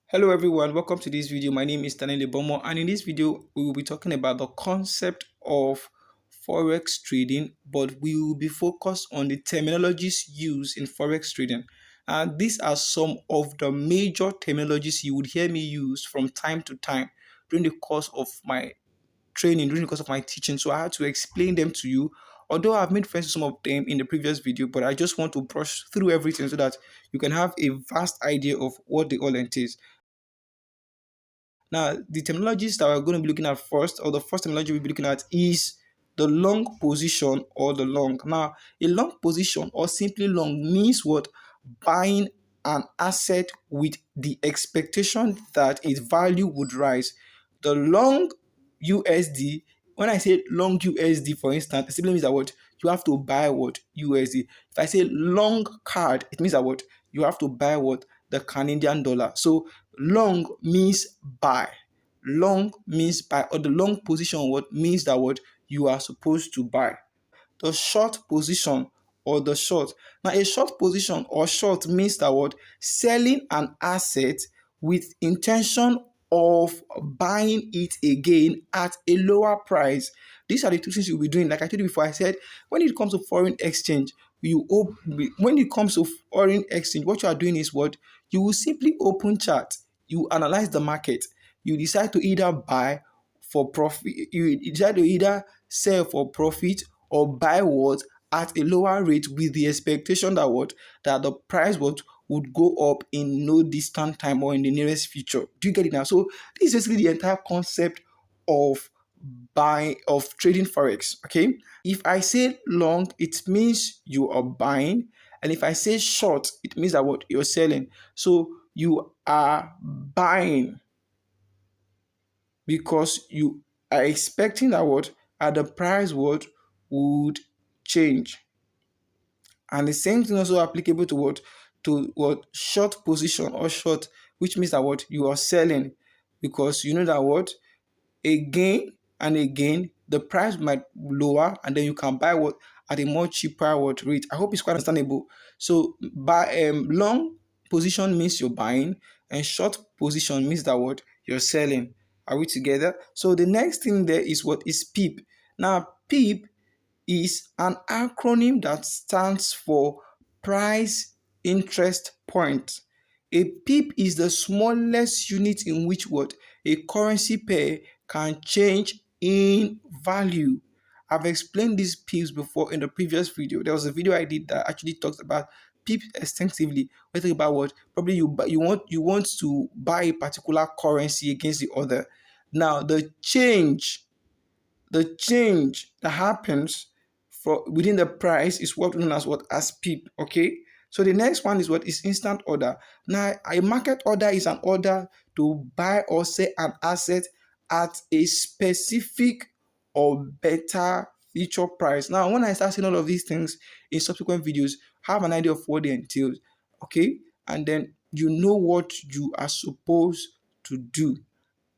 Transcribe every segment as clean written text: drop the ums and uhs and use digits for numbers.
Hello everyone, welcome to this video. My name is Daniel Bomo, and in this video we will be talking about the concept of Forex trading, but we will be focused on the terminologies used in Forex trading. And these are some of the major terminologies you would hear me use from time to time during the course of my training, during the course of my teaching. So I had to explain them to you. Although I've made friends with some of them in the previous video, but I just want to brush through everything so that you can have a vast idea of what they all entails. Now, the terminologies that we're going to be looking at first, or the first terminology we'll be looking at, is the long position or the long. Now, a long position or simply long means what? Buying an asset with the expectation that its value would rise. The long USD, when I say long USD, for instance, it simply means that what? You have to buy what? USD. If I say long card, it means that what? You have to buy what? The Canadian dollar. So long means buy. Long means buy, or the long position what means that what you are supposed to buy. The short position or the short. Now, a short position or short means that what selling an asset with intention of buying it again at a lower price. These are the two things you'll be doing. Like I told you before, I said when it comes to foreign exchange, when it comes to foreign exchange, what you are doing is what you will simply open chart, you analyze the market, you decide to either buy for profit, you decide to either sell for profit or buy what at a lower rate with the expectation that what that the price would go up in no distant time or in the nearest future. Do you get it now? So this is basically the entire concept of trading forex. Okay, if I say long, it means you are buying, and if I say short, it means that what you're selling. So you are buying because you are expecting that what at the price what would change. And the same thing also applicable to what short position or short, which means that what you are selling because you know that what again and again the price might lower and then you can buy what at a more cheaper what rate. I hope it's quite understandable. So by long position means you're buying, and short position means that what you're selling. Are we together? So the next thing there is what is PEEP. Now PEEP is an acronym that stands for price interest point. A pip is the smallest unit in which what a currency pair can change in value. I've explained these pips before in the previous video. There was a video I did that actually talks about pips extensively. We're talking about what probably you want to buy a particular currency against the other. Now the change that happens for within the price is what known as what as PEEP. Okay. So the next one is what is instant order. Now a market order is an order to buy or sell an asset at a specific or better future price. Now when I start saying all of these things in subsequent videos, have an idea of what they entail. Okay, and then you know what you are supposed to do.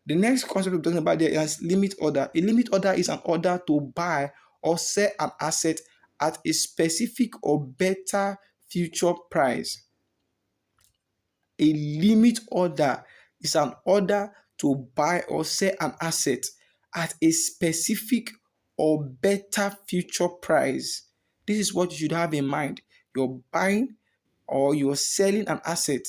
The next concept we're talking about there is limit order. A limit order is an order to buy or sell an asset at a specific or better future price. A limit order is an order to buy or sell an asset at a specific or better future price. This is what you should have in mind. You're buying or you're selling an asset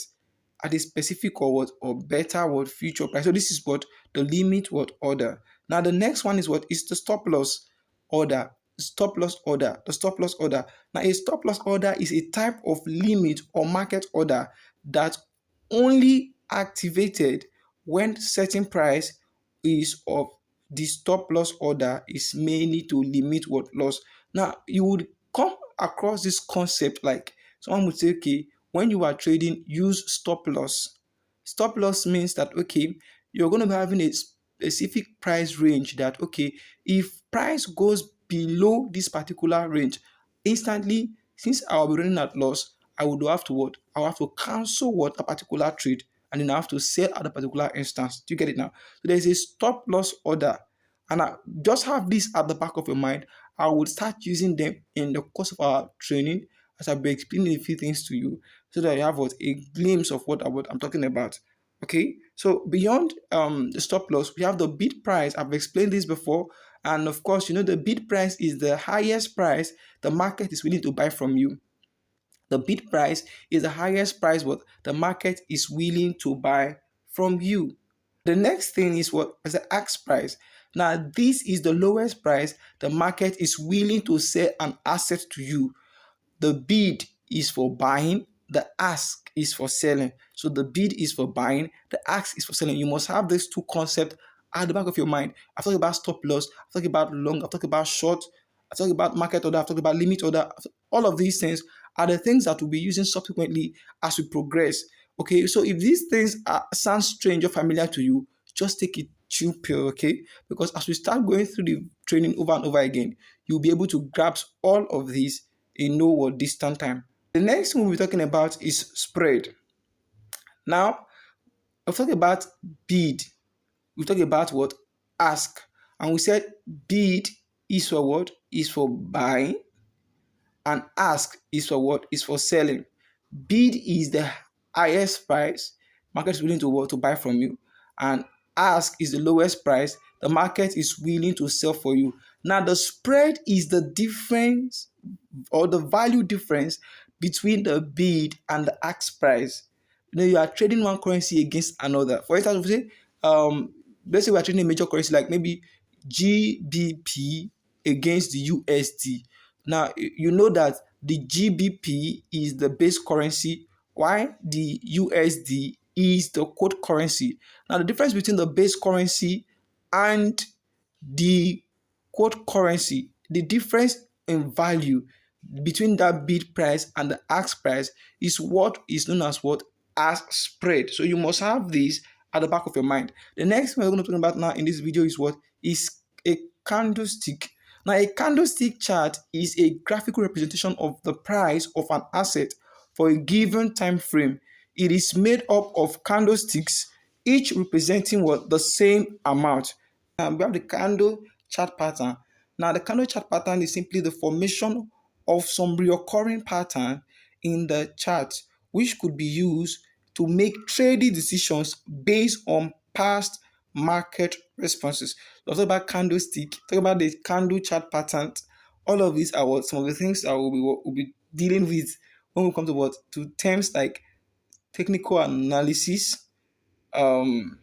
at a specific or what or better what future price. So this is what the limit what order. Now the next one is what is the stop loss order. Stop loss order. The stop loss order. Now a stop loss order is a type of limit or market order that only activated when certain price is of the stop loss order is mainly to limit what loss. Now you would come across this concept like someone would say, okay, when you are trading, use stop loss. Stop loss means that okay, you're going to be having a specific price range that okay, if price goes below this particular range, instantly, since I'll be running at loss, I would have to what? I'll have to cancel what a particular trade and then I have to sell at a particular instance. Do you get it now? So there's a stop loss order. And I just have this at the back of your mind. I would start using them in the course of our training as I'll be explaining a few things to you so that you have what a glimpse of what I'm talking about. Okay, so beyond the stop loss, we have the bid price. I've explained this before, and of course, the bid price is the highest price the market is willing to buy from you. The bid price is the highest price what the market is willing to buy from you. The next thing is what is the ask price. Now, this is the lowest price the market is willing to sell an asset to you. The bid is for buying, the ask is for selling. So the bid is for buying, the ask is for selling. You must have these two concepts at the back of your mind. I've talked about stop loss, I've talked about long, I've talked about short, I've talked about market order, I've talked about limit order. All of these things are the things that we'll be using subsequently as we progress. Okay, so if these things sound strange or familiar to you, just take it chill pill, okay? Because as we start going through the training over and over again, you'll be able to grasp all of these in no or distant time. The next one we're talking about is spread. Now, I've talked about bid. We talked about what? Ask. And we said bid is for what? Is for buying. And ask is for what? Is for selling. Bid is the highest price market is willing to what? To buy from you. And ask is the lowest price the market is willing to sell for you. Now, the spread is the difference or the value difference between the bid and the ask price. You are trading one currency against another. For instance, we say, let's say we are trading a major currency like maybe GBP against the USD. Now, you know that the GBP is the base currency, while the USD is the quote currency. Now, the difference between the base currency and the quote currency, the difference in value between that bid price and the ask price is what is known as what? As spread. So you must have this at the back of your mind. The next thing we're going to talk about now in this video is what? Is a candlestick. Now, a candlestick chart is a graphical representation of the price of an asset for a given time frame. It is made up of candlesticks, each representing what? The same amount. We have the candle chart pattern. Now, the candle chart pattern is simply the formation of some recurring pattern in the chart, which could be used to make trading decisions based on past market responses. So talk about candlestick, talk about the candle chart pattern. All of these are what some of the things that we'll be dealing with when we come to what to terms like technical analysis, um,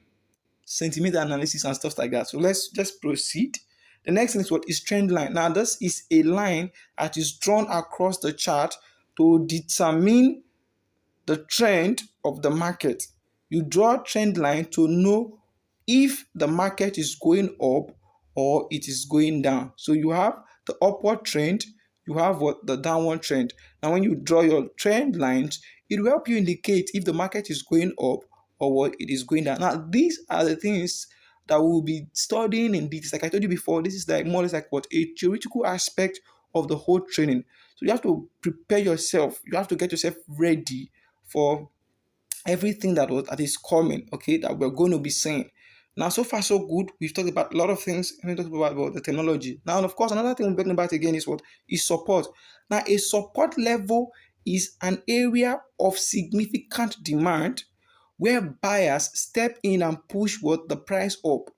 sentimental analysis, and stuff like that. So let's just proceed. The next thing is what is trend line. Now, this is a line that is drawn across the chart to determine the trend of the market. You draw a trend line to know if the market is going up or it is going down. So you have the upward trend, you have what the downward trend. Now, when you draw your trend lines, it will help you indicate if the market is going up or what it is going down. Now, these are the things that we'll be studying in details. Like I told you before, this is like more or less like what a theoretical aspect of the whole training. So you have to prepare yourself, you have to get yourself ready for everything that is coming, okay, that we're going to be saying. Now, so far so good. We've talked about a lot of things. We talked about the technology. Now, and of course, another thing we're talking about again is what is support. Now, a support level is an area of significant demand where buyers step in and push what the price up.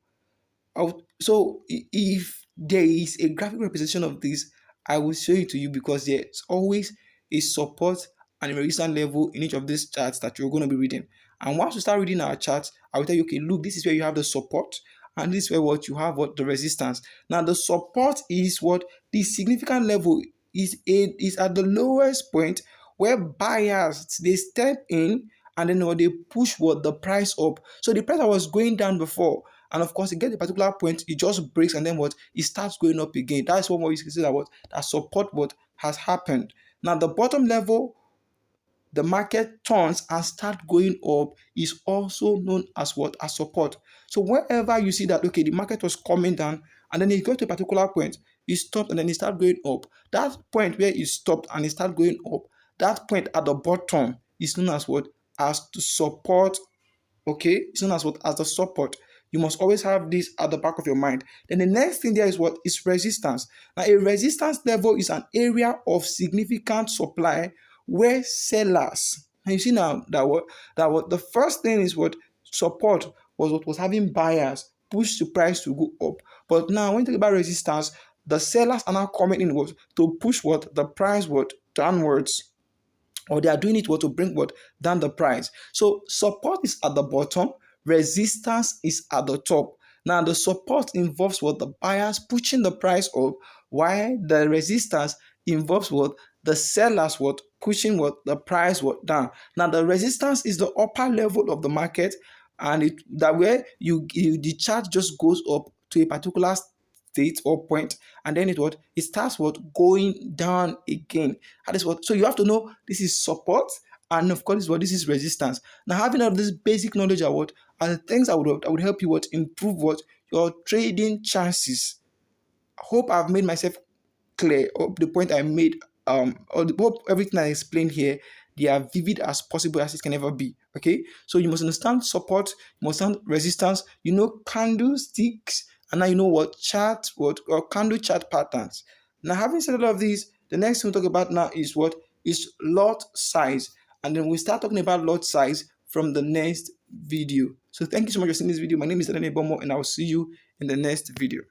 So if there is a graphic representation of this, I will show it to you because there's always a support and a resistance level in each of these charts that you're going to be reading. And once you start reading our charts, I will tell you, okay, look, this is where you have the support, and this is where what you have what the resistance. Now, the support is what the significant level is at the lowest point where buyers they step in and then what they push what the price up. So the price that was going down before, and of course, it gets a particular point, it just breaks, and then what it starts going up again. That's what you can see that what that support what has happened. Now, the bottom level, the market turns and start going up is also known as what? As support. So wherever you see that, okay, the market was coming down and then it got to a particular point, it stopped and then it started going up. That point where it stopped and it started going up, that point at the bottom is known as what? As the support. Okay, it's known as what? As the support. You must always have this at the back of your mind. Then the next thing there is what? Is resistance. Now, a resistance level is an area of significant supply where sellers. And you see now that what the first thing is what Support was what was having buyers push the price to go up. But now when you talk about resistance, the sellers are now coming in what to push what the price what downwards, or they are doing it what to bring what down the price. So support is at the bottom, resistance is at the top. Now the support involves what the buyers pushing the price up, while the resistance involves what the sellers what pushing what the price what down. Now the resistance is the upper level of the market, and it that where the chart just goes up to a particular state or point, and then it starts what going down again. That is what, so you have to know this is support, and of course what this is resistance. Now having all this basic knowledge are the things that would help you what improve what your trading chances. I hope I've made myself clear. Hope the point I made, or hope everything I explained here, they are vivid as possible as it can ever be. Okay, so you must understand support, you must understand resistance, you know candlesticks, and now you know what chart, what or candle chart patterns. Now, having said all of these, the next thing we'll talk about now is what is lot size, and then we start talking about lot size from the next video. So thank you so much for seeing this video. My name is Daniel Bomo, and I will see you in the next video.